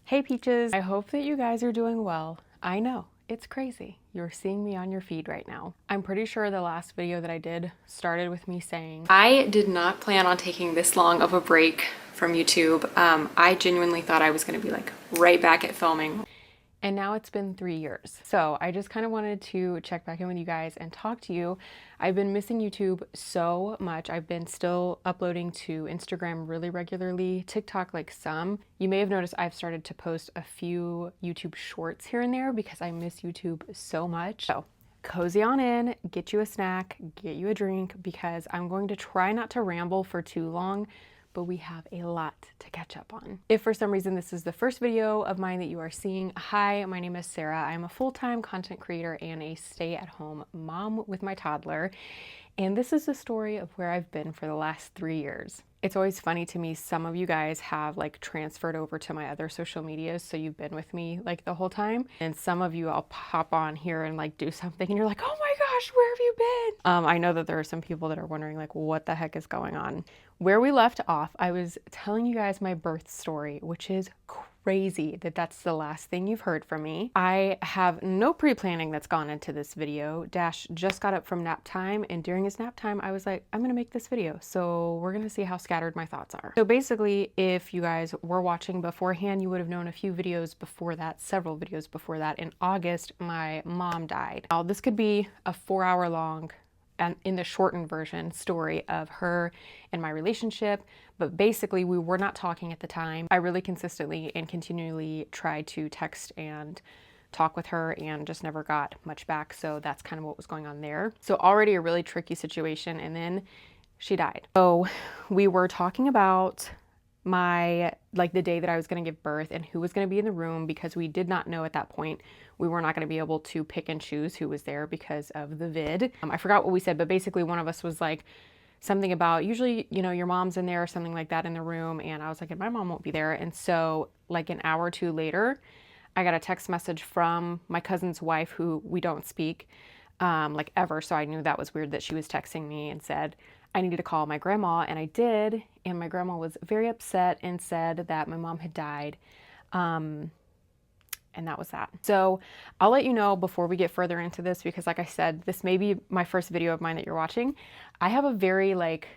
Hey Peaches, I hope that you guys are doing well. I know, it's crazy. You're seeing me on your feed right now. I'm pretty sure the last video that I did started with me saying, I did not plan on taking this long of a break from YouTube. I genuinely thought I was gonna be like right back at filming. And now it's been 3 years. So I just kind of wanted to check back in with you guys and talk to you. I've been missing YouTube so much. I've been still uploading to Instagram really regularly, TikTok like some. You may have noticed I've started to post a few YouTube shorts here and there because I miss YouTube so much. So cozy on in, get you a snack, get you a drink, because I'm going to try not to ramble for too long, but we have a lot to catch up on. If for some reason this is the first video of mine that you are seeing, hi, my name is Sarah. I'm a full-time content creator and a stay-at-home mom with my toddler. And this is the story of where I've been for the last 3 years. It's always funny to me, some of you guys have like transferred over to my other social medias, so you've been with me like the whole time. And some of you, I'll pop on here and like do something and you're like, oh my gosh, where have you been? I know that there are some people that are wondering like, what the heck is going on? Where we left off, I was telling you guys my birth story, which is crazy that that's the last thing you've heard from me. I have no pre-planning that's gone into this video. Dash just got up from nap time, and during his nap time, I was like, I'm gonna make this video. So we're gonna see how scattered my thoughts are. So basically, if you guys were watching beforehand, you would have known a few videos before that, several videos before that. In August, my mom died. Now, this could be a 4-hour long, and in the shortened version, story of her and my relationship. But basically, we were not talking at the time. I really consistently and continually tried to text and talk with her and just never got much back. So that's kind of what was going on there. So already a really tricky situation. And then she died. So we were talking about the day that I was going to give birth and who was going to be in the room, because we did not know at that point. We were not going to be able to pick and choose who was there because of the vid. I forgot what we said, but basically one of us was like something about usually, you know, your mom's in there or something like that in the room. And I was like, my mom won't be there. And so like an hour or two later, I got a text message from my cousin's wife, who we don't speak like ever. So I knew that was weird that she was texting me and said, I needed to call my grandma, and I did. And my grandma was very upset and said that my mom had died. And that was that. So I'll let you know before we get further into this, because like I said, this may be my first video of mine that you're watching. I have a very like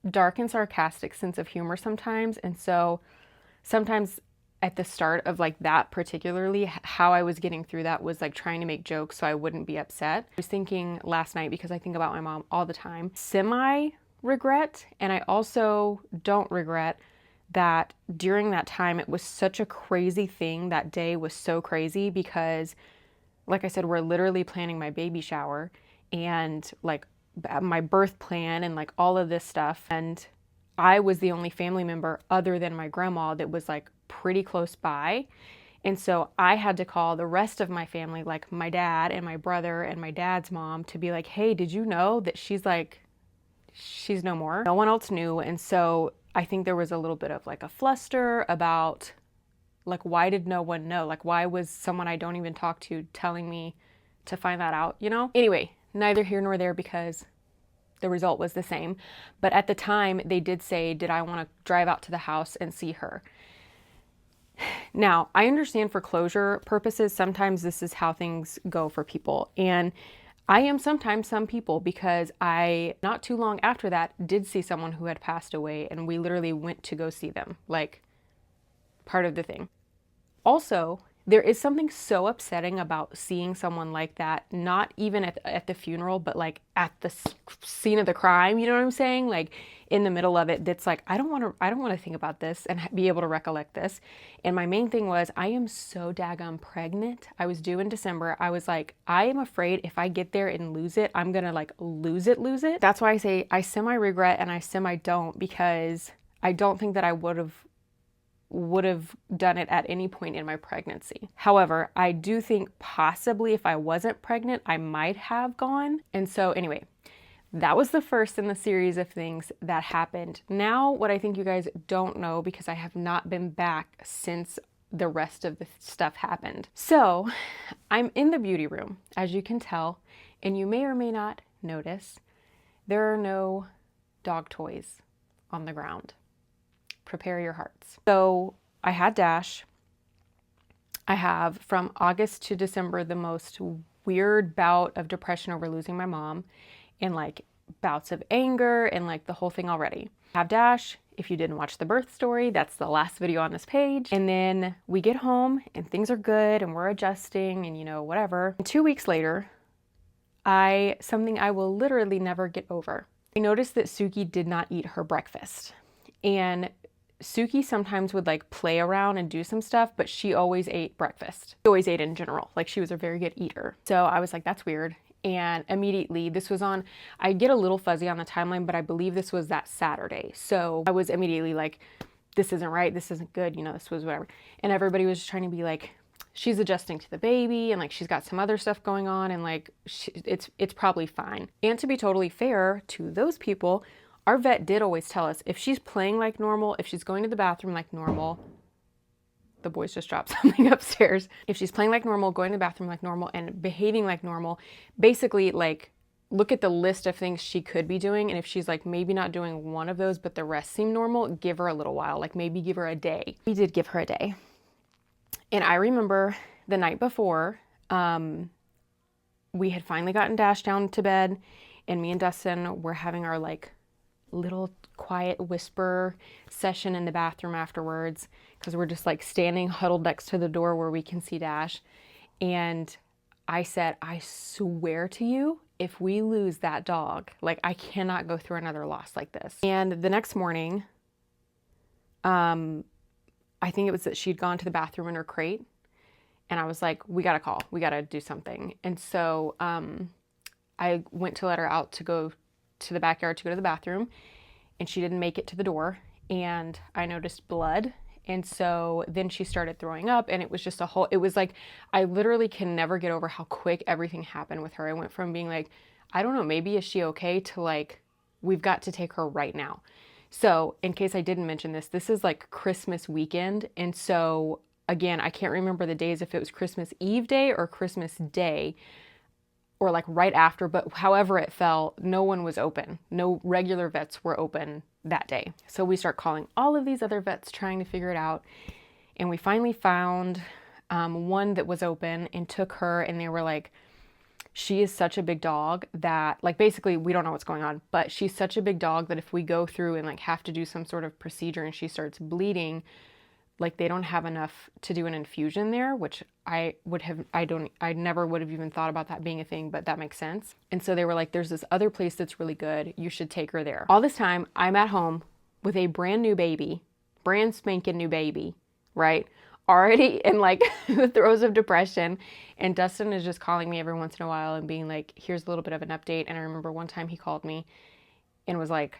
dark and sarcastic sense of humor sometimes. And so sometimes at the start of like that particularly, how I was getting through that was like trying to make jokes so I wouldn't be upset. I was thinking last night, because I think about my mom all the time, semi-regret, and I also don't regret that during that time it was such a crazy thing. That day was so crazy because, like I said, we're literally planning my baby shower and like my birth plan and like all of this stuff. And I was the only family member other than my grandma that was like pretty close by. And so I had to call the rest of my family, like my dad and my brother and my dad's mom, to be like, hey, did you know that she's no more? No one else knew. And so I think there was a little bit of like a fluster about like, why did no one know? Like, why was someone I don't even talk to telling me to find that out, you know? Anyway, neither here nor there, because the result was the same. But at the time they did say, did I want to drive out to the house and see her? Now, I understand for closure purposes, sometimes this is how things go for people. And I am sometimes some people, because I, not too long after that, did see someone who had passed away, and we literally went to go see them, like part of the thing. Also, there is something so upsetting about seeing someone like that, not even at the funeral, but like at the scene of the crime, you know what I'm saying? Like in the middle of it, that's like, I don't want to think about this and be able to recollect this. And my main thing was, I am so daggone pregnant. I was due in December. I was like, I am afraid if I get there and lose it, I'm going to like lose it. That's why I say I semi-regret and I semi-don't, because I don't think that I would have done it at any point in my pregnancy. However, I do think possibly if I wasn't pregnant, I might have gone. And so anyway, that was the first in the series of things that happened. Now, what I think you guys don't know, because I have not been back since the rest of the stuff happened. So I'm in the beauty room, as you can tell, and you may or may not notice, there are no dog toys on the ground. Prepare your hearts. So I had Dash. I have from August to December the most weird bout of depression over losing my mom and like bouts of anger and like the whole thing already. I have Dash. If you didn't watch the birth story, that's the last video on this page. And then we get home and things are good and we're adjusting and, you know, whatever. And 2 weeks later, something I will literally never get over. I noticed that Suki did not eat her breakfast. And Suki sometimes would like play around and do some stuff, but she always ate breakfast. She always ate in general. Like she was a very good eater. So I was like, that's weird. And immediately this was on, I get a little fuzzy on the timeline, but I believe this was that Saturday. So I was immediately like, this isn't right. This isn't good. You know, this was whatever. And everybody was just trying to be like, she's adjusting to the baby and like she's got some other stuff going on and like it's probably fine. And to be totally fair to those people, our vet did always tell us if she's playing like normal, if she's going to the bathroom like normal, the boys just dropped something upstairs. If she's playing like normal, going to the bathroom like normal, and behaving like normal, basically like look at the list of things she could be doing. And if she's like maybe not doing one of those, but the rest seem normal, give her a little while, like maybe give her a day. We did give her a day. And I remember the night before, we had finally gotten Dash down to bed and me and Dustin were having our like little quiet whisper session in the bathroom afterwards because we're just like standing huddled next to the door where we can see Dash. And I said, I swear to you, if we lose that dog, like I cannot go through another loss like this. And the next morning, I think it was that she'd gone to the bathroom in her crate and I was like, we got to call, we got to do something. And so, I went to let her out to go to the backyard to go to the bathroom and she didn't make it to the door and I noticed blood. And so then she started throwing up and it was just it was like, I literally can never get over how quick everything happened with her. I went from being like, I don't know, maybe is she okay, to like, we've got to take her right now. So in case I didn't mention this, this is like Christmas weekend. And so again, I can't remember the days, if it was Christmas Eve day or Christmas Day, or like right after, but however it fell, no one was open. No regular vets were open that day. So we start calling all of these other vets trying to figure it out. And we finally found one that was open and took her, and they were like, she is such a big dog that like, basically we don't know what's going on, but she's such a big dog that if we go through and like have to do some sort of procedure and she starts bleeding, like they don't have enough to do an infusion there, which I never would have even thought about that being a thing, but that makes sense. And so they were like, there's this other place that's really good. You should take her there. All this time I'm at home with a brand new baby, brand spanking new baby, right? Already in like the throes of depression. And Dustin is just calling me every once in a while and being like, here's a little bit of an update. And I remember one time he called me and was like,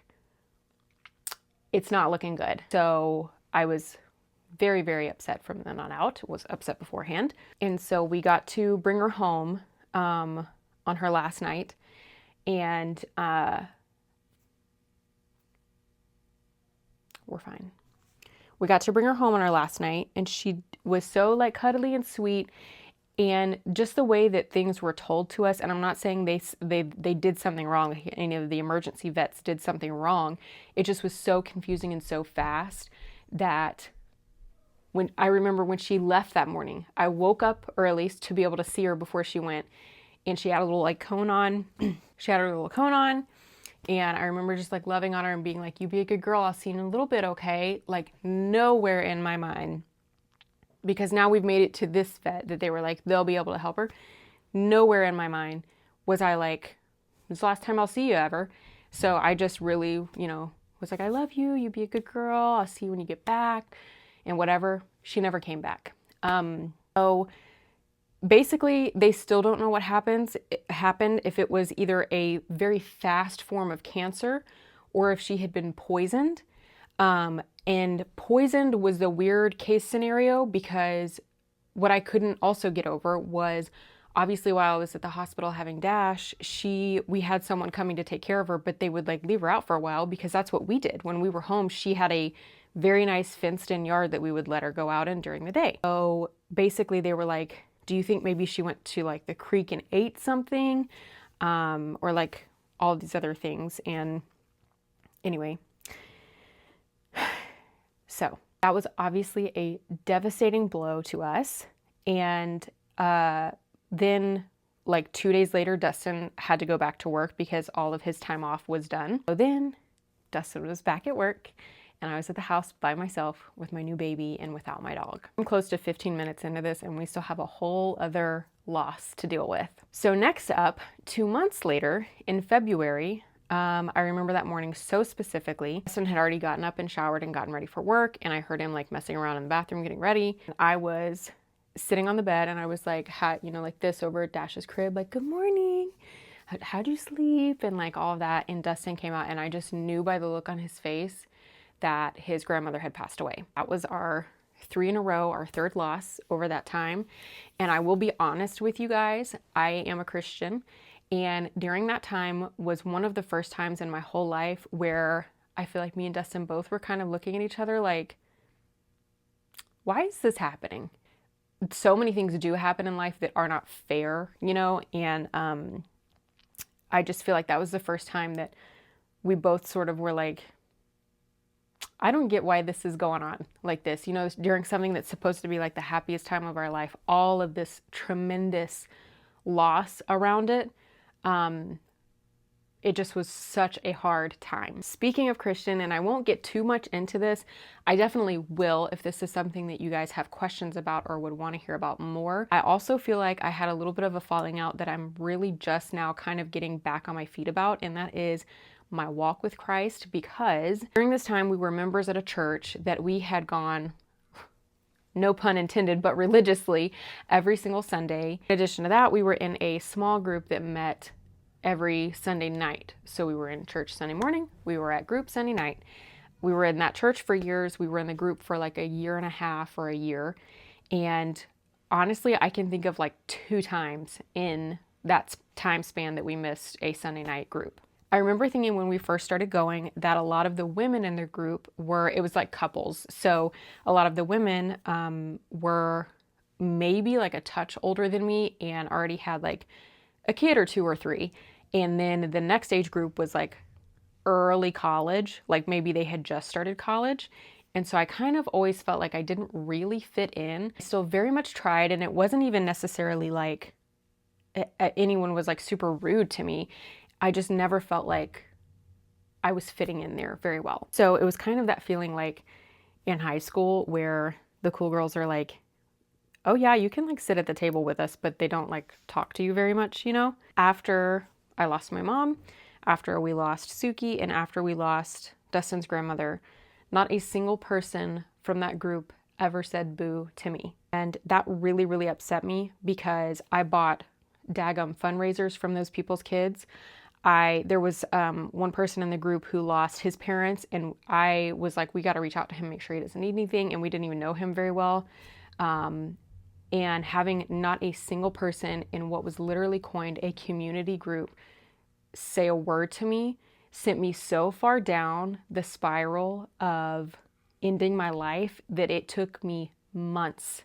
it's not looking good. So I was very, very upset from then on out, was upset beforehand. And so we got to bring her home on her last night. And we're fine. We got to bring her home on our last night and she was so like cuddly and sweet. And just the way that things were told to us, and I'm not saying they did something wrong, any of the emergency vets did something wrong. It just was so confusing and so fast that I remember when she left that morning, I woke up early to be able to see her before she went, and she had a little like cone on. She had her little cone on, and I remember just like loving on her and being like, you be a good girl, I'll see you in a little bit, okay? Like nowhere in my mind, because now we've made it to this vet that they were like, they'll be able to help her. Nowhere in my mind was I like, this is the last time I'll see you ever. So I just really, you know, was like, I love you, you be a good girl, I'll see you when you get back. And whatever, she never came back. So basically they still don't know what happened, if it was either a very fast form of cancer or if she had been poisoned. And poisoned was the weird case scenario, because what I couldn't also get over was, obviously while I was at the hospital having Dash, we had someone coming to take care of her, but they would like leave her out for a while because that's what we did. When we were home, she had a very nice fenced in yard that we would let her go out in during the day. So basically they were like, do you think maybe she went to like the creek and ate something? Or like all of these other things. And anyway, so That was obviously a devastating blow to us. And then like 2 days later, Dustin had to go back to work because all of his time off was done. So then Dustin was back at work and I was at the house by myself with my new baby and without my dog. I'm close to 15 minutes into this and we still have a whole other loss to deal with. So next up, 2 months later in February, I remember that morning so specifically. Dustin had already gotten up and showered and gotten ready for work, and I heard him like messing around in the bathroom getting ready. And I was sitting on the bed and I was like, like this over at Dash's crib, like, good morning. How'd you sleep? And like all of that. And Dustin came out and I just knew by the look on his face that his grandmother had passed away. That was our 3 in a row, our third loss over that time. And I will be honest with you guys, I am a Christian. And during that time was one of the first times in my whole life where I feel like me and Dustin both were kind of looking at each other like, why is this happening? So many things do happen in life that are not fair, and I just feel like that was the first time that we both sort of were like, I don't get why this is going on like this, during something that's supposed to be like the happiest time of our life, all of this tremendous loss around it. It just was such a hard time. Speaking of Christian, and I won't get too much into this, I definitely will if this is something that you guys have questions about or would want to hear about more. I also feel like I had a little bit of a falling out that I'm really just now kind of getting back on my feet about, and that is my walk with Christ, because during this time we were members at a church that we had gone, no pun intended, but religiously every single Sunday. In addition to that, we were in a small group that met every Sunday night. So we were in church Sunday morning, we were at group Sunday night. We were in that church for years. We were in the group for like a year and a half or a year. And honestly, I can think of like 2 times in that time span that we missed a Sunday night group. I remember thinking when we first started going that a lot of the women in the group it was like couples. So a lot of the women were maybe like a touch older than me and already had like a kid or 2 or 3. And then the next age group was like early college, like maybe they had just started college. And so I kind of always felt like I didn't really fit in. I still very much tried, and it wasn't even necessarily like anyone was like super rude to me. I just never felt like I was fitting in there very well. So it was kind of that feeling like in high school where the cool girls are like, oh yeah, you can like sit at the table with us, but they don't like talk to you very much, After I lost my mom, after we lost Suki, and after we lost Dustin's grandmother, not a single person from that group ever said boo to me. And that really, really upset me because I bought daggum fundraisers from those people's kids. There was one person in the group who lost his parents, and I was like, we got to reach out to him, make sure he doesn't need anything. And we didn't even know him very well. And having not a single person in what was literally coined a community group say a word to me sent me so far down the spiral of ending my life that it took me months.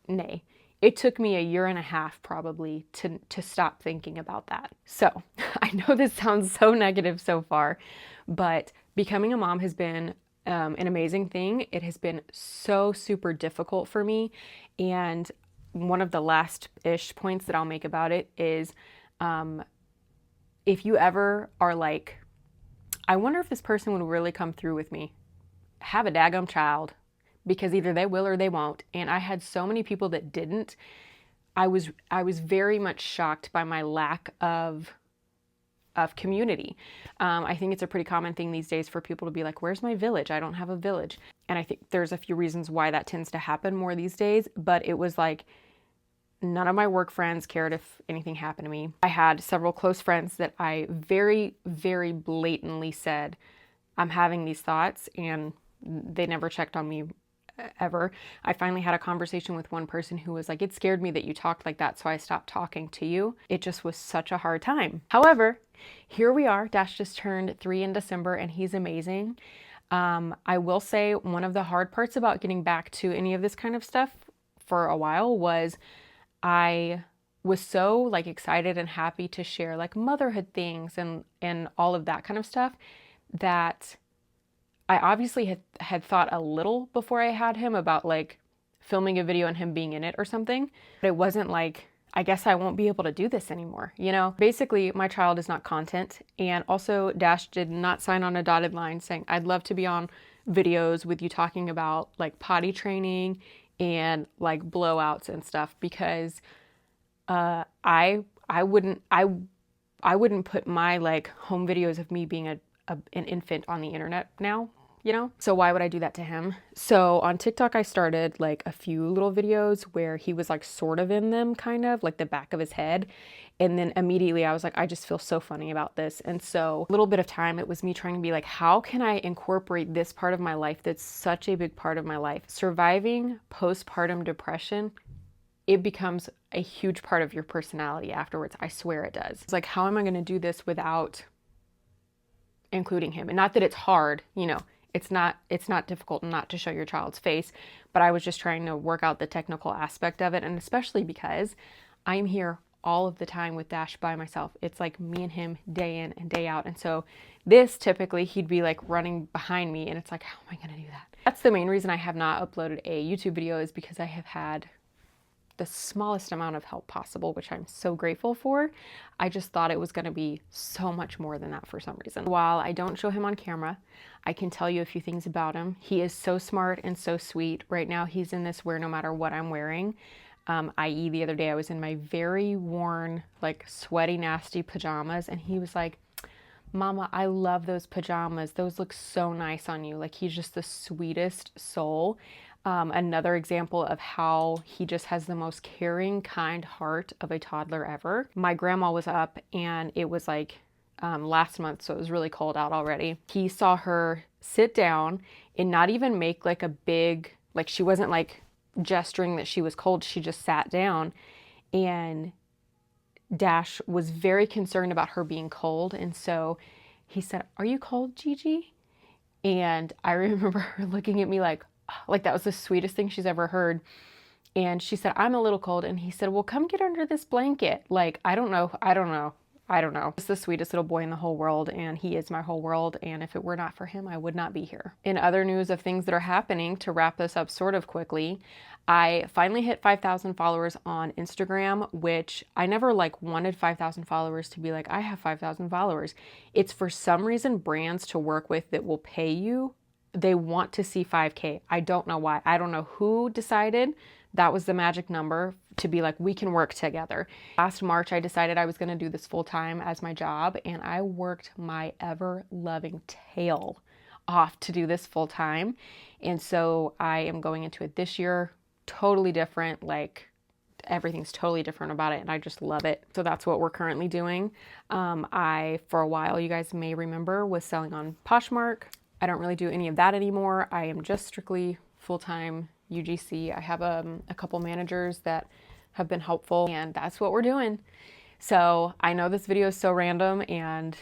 Nay, it took me a year and a half probably to stop thinking about that. So I know this sounds so negative so far, but becoming a mom has been an amazing thing. It has been so super difficult for me. And one of the last-ish points that I'll make about it is if you ever are like, I wonder if this person would really come through with me, have a daggum child, because either they will or they won't. And I had so many people that didn't. I was very much shocked by my lack of community. I think it's a pretty common thing these days for people to be like, where's my village? I don't have a village. And I think there's a few reasons why that tends to happen more these days, but it was like none of my work friends cared if anything happened to me. I had several close friends that I very, very blatantly said, I'm having these thoughts, and they never checked on me ever. I finally had a conversation with one person who was like, it scared me that you talked like that, so I stopped talking to you. It just was such a hard time. However, here we are. Dash just turned 3 in December and he's amazing. I will say one of the hard parts about getting back to any of this kind of stuff for a while was I was so like excited and happy to share like motherhood things and all of that kind of stuff that I obviously had thought a little before I had him about like filming a video and him being in it or something, but it wasn't like, I guess I won't be able to do this anymore, you know? Basically, my child is not content. And also Dash did not sign on a dotted line saying, I'd love to be on videos with you talking about like potty training and like blowouts and stuff, because I wouldn't put my like home videos of me being an infant on the internet now, you know? So why would I do that to him? So on TikTok, I started like a few little videos where he was like sort of in them, kind of like the back of his head. And then immediately I was like, I just feel so funny about this. And so a little bit of time, it was me trying to be like, how can I incorporate this part of my life that's such a big part of my life? Surviving postpartum depression, it becomes a huge part of your personality afterwards. I swear it does. It's like, how am I going to do this without including him? And not that it's hard, you know, it's not difficult not to show your child's face, but I was just trying to work out the technical aspect of it. And especially because I'm here all of the time with Dash by myself. It's like me and him day in and day out. And so this typically he'd be like running behind me and it's like, how am I going to do that? That's the main reason I have not uploaded a YouTube video, is because I have had the smallest amount of help possible, which I'm so grateful for. I just thought it was going to be so much more than that for some reason. While I don't show him on camera, I can tell you a few things about him. He is so smart and so sweet. Right now he's in this wear no matter what I'm wearing. I.e. the other day I was in my very worn, like sweaty, nasty pajamas, and he was like, Mama, I love those pajamas. Those look so nice on you. Like, he's just the sweetest soul. Another example of how he just has the most caring, kind heart of a toddler ever. My grandma was up and it was like last month, so it was really cold out already. He saw her sit down and not even make like a big, like she wasn't like gesturing that she was cold. She just sat down, and Dash was very concerned about her being cold. And so he said, "Are you cold, Gigi?" And I remember her looking at me like that was the sweetest thing she's ever heard. And she said, "I'm a little cold." And he said, "Well, come get under this blanket." Like, I don't know. He's the sweetest little boy in the whole world, and he is my whole world. And if it were not for him, I would not be here. In other news of things that are happening, to wrap this up sort of quickly, I finally hit 5,000 followers on Instagram, which I never like wanted 5,000 followers to be like, I have 5,000 followers. It's for some reason brands to work with that will pay you. They want to see 5K. I don't know why. I don't know who decided that was the magic number to be like, we can work together. Last March, I decided I was going to do this full time as my job, and I worked my ever loving tail off to do this full time. And so I am going into it this year totally different. Like, everything's totally different about it, and I just love it. So that's what we're currently doing. I, for a while, you guys may remember, was selling on Poshmark. I don't really do any of that anymore. I am just strictly full-time UGC. I have a couple managers that have been helpful, and that's what we're doing. So I know this video is so random and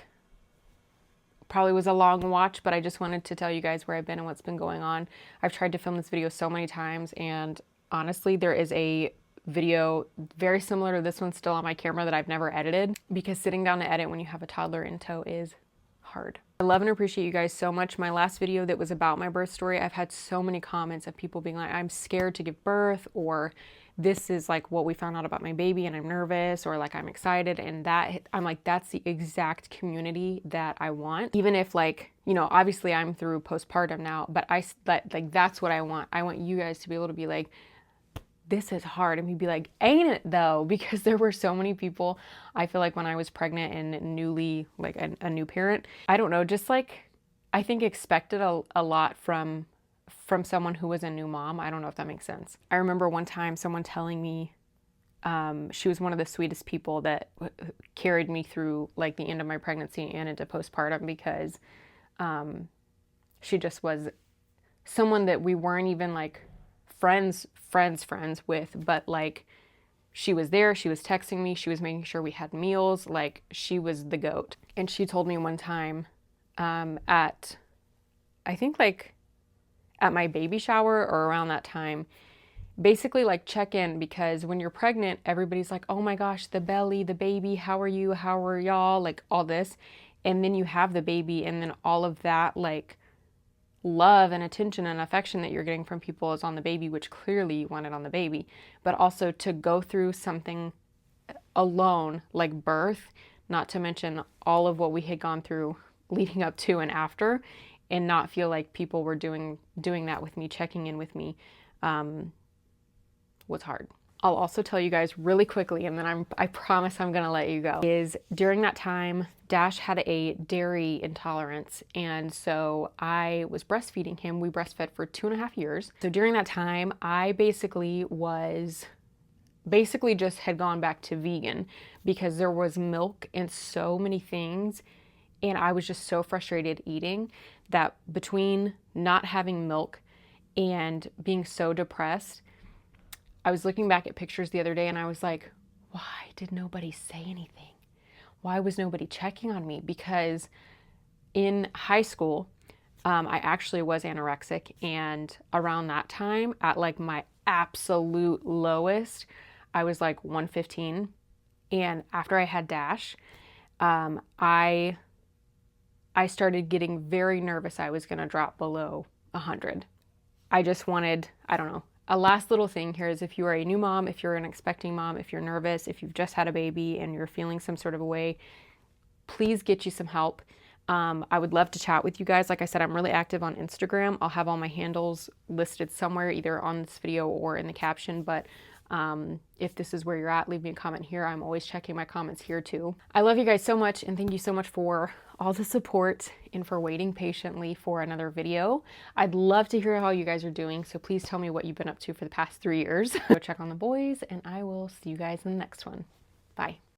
probably was a long watch, but I just wanted to tell you guys where I've been and what's been going on. I've tried to film this video so many times, and honestly, there is a video very similar to this one still on my camera that I've never edited, because sitting down to edit when you have a toddler in tow is hard. I love and appreciate you guys so much. My last video that was about my birth story, I've had so many comments of people being like, I'm scared to give birth, or this is like what we found out about my baby and I'm nervous, or like I'm excited. And that, I'm like, that's the exact community that I want. Even if, like, you know, obviously I'm through postpartum now, but that's what I want. I want you guys to be able to be like, this is hard, and we'd be like, ain't it though? Because there were so many people, I feel like when I was pregnant and newly, like a new parent, I don't know, just like, I think expected a lot from someone who was a new mom. I don't know if that makes sense. I remember one time someone telling me, she was one of the sweetest people that carried me through like the end of my pregnancy and into postpartum, because she just was someone that we weren't even like friends with, but like, she was there, she was texting me, she was making sure we had meals, like, she was the goat. And she told me one time, I think like at my baby shower or around that time, basically like check in, because when you're pregnant, everybody's like, oh my gosh, the belly, the baby, how are you, how are y'all, like all this. And then you have the baby, and then all of that like love and attention and affection that you're getting from people is on the baby, which clearly you want it on the baby, but also to go through something alone like birth, not to mention all of what we had gone through leading up to and after, and not feel like people were doing that with me, checking in with me, was hard. I'll also tell you guys really quickly, and then I promise I'm gonna let you go, is during that time, Dash had a dairy intolerance, and so I was breastfeeding him. We breastfed for 2.5 years. So during that time, I basically just had gone back to vegan because there was milk and so many things, and I was just so frustrated eating that between not having milk and being so depressed, I was looking back at pictures the other day and I was like, why did nobody say anything? Why was nobody checking on me? Because in high school, I actually was anorexic, and around that time, at like my absolute lowest, I was like 115. And after I had Dash, I started getting very nervous I was gonna drop below 100. I just wanted, I don't know. A last little thing here is if you are a new mom, if you're an expecting mom, if you're nervous, if you've just had a baby and you're feeling some sort of a way, please get you some help. I would love to chat with you guys. Like I said, I'm really active on Instagram. I'll have all my handles listed somewhere, either on this video or in the caption, but if this is where you're at, leave me a comment here. I'm always checking my comments here too. I love you guys so much, and thank you so much for all the support and for waiting patiently for another video. I'd love to hear how you guys are doing, so please tell me what you've been up to for the past 3 years. Go check on the boys, and I will see you guys in the next one. Bye.